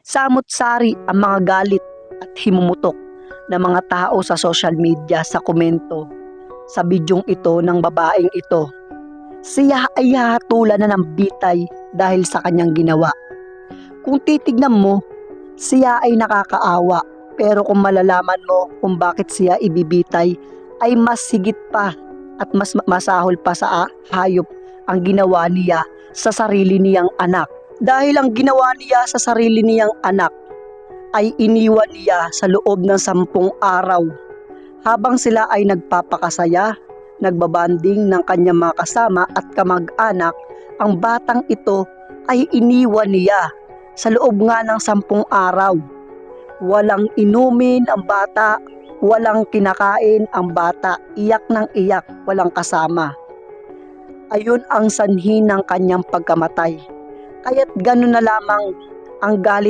Samot-sari ang mga galit at himumutok ng mga tao sa social media sa komento sa bidyong ito ng babaeng ito. Siya ay hahatulan na ng bitay dahil sa kanyang ginawa. Kung titignan mo, siya ay nakakaawa, pero kung malalaman mo kung bakit siya ibibitay, ay mas higit pa at mas masahol pa sa hayop ang ginawa niya sa sarili niyang anak. Dahil ang ginawa niya sa sarili niyang anak ay iniwan niya sa loob ng 10 araw. Habang sila ay nagpapakasaya, nagbabanding ng kanyang mga kasama at kamag-anak, ang batang ito ay iniwan niya sa loob nga ng 10 araw. Walang inumin ang bata, walang kinakain ang bata, iyak ng iyak, walang kasama. Ayun ang sanhi ng kanyang pagkamatay. Kaya't gano'n na lamang ang galit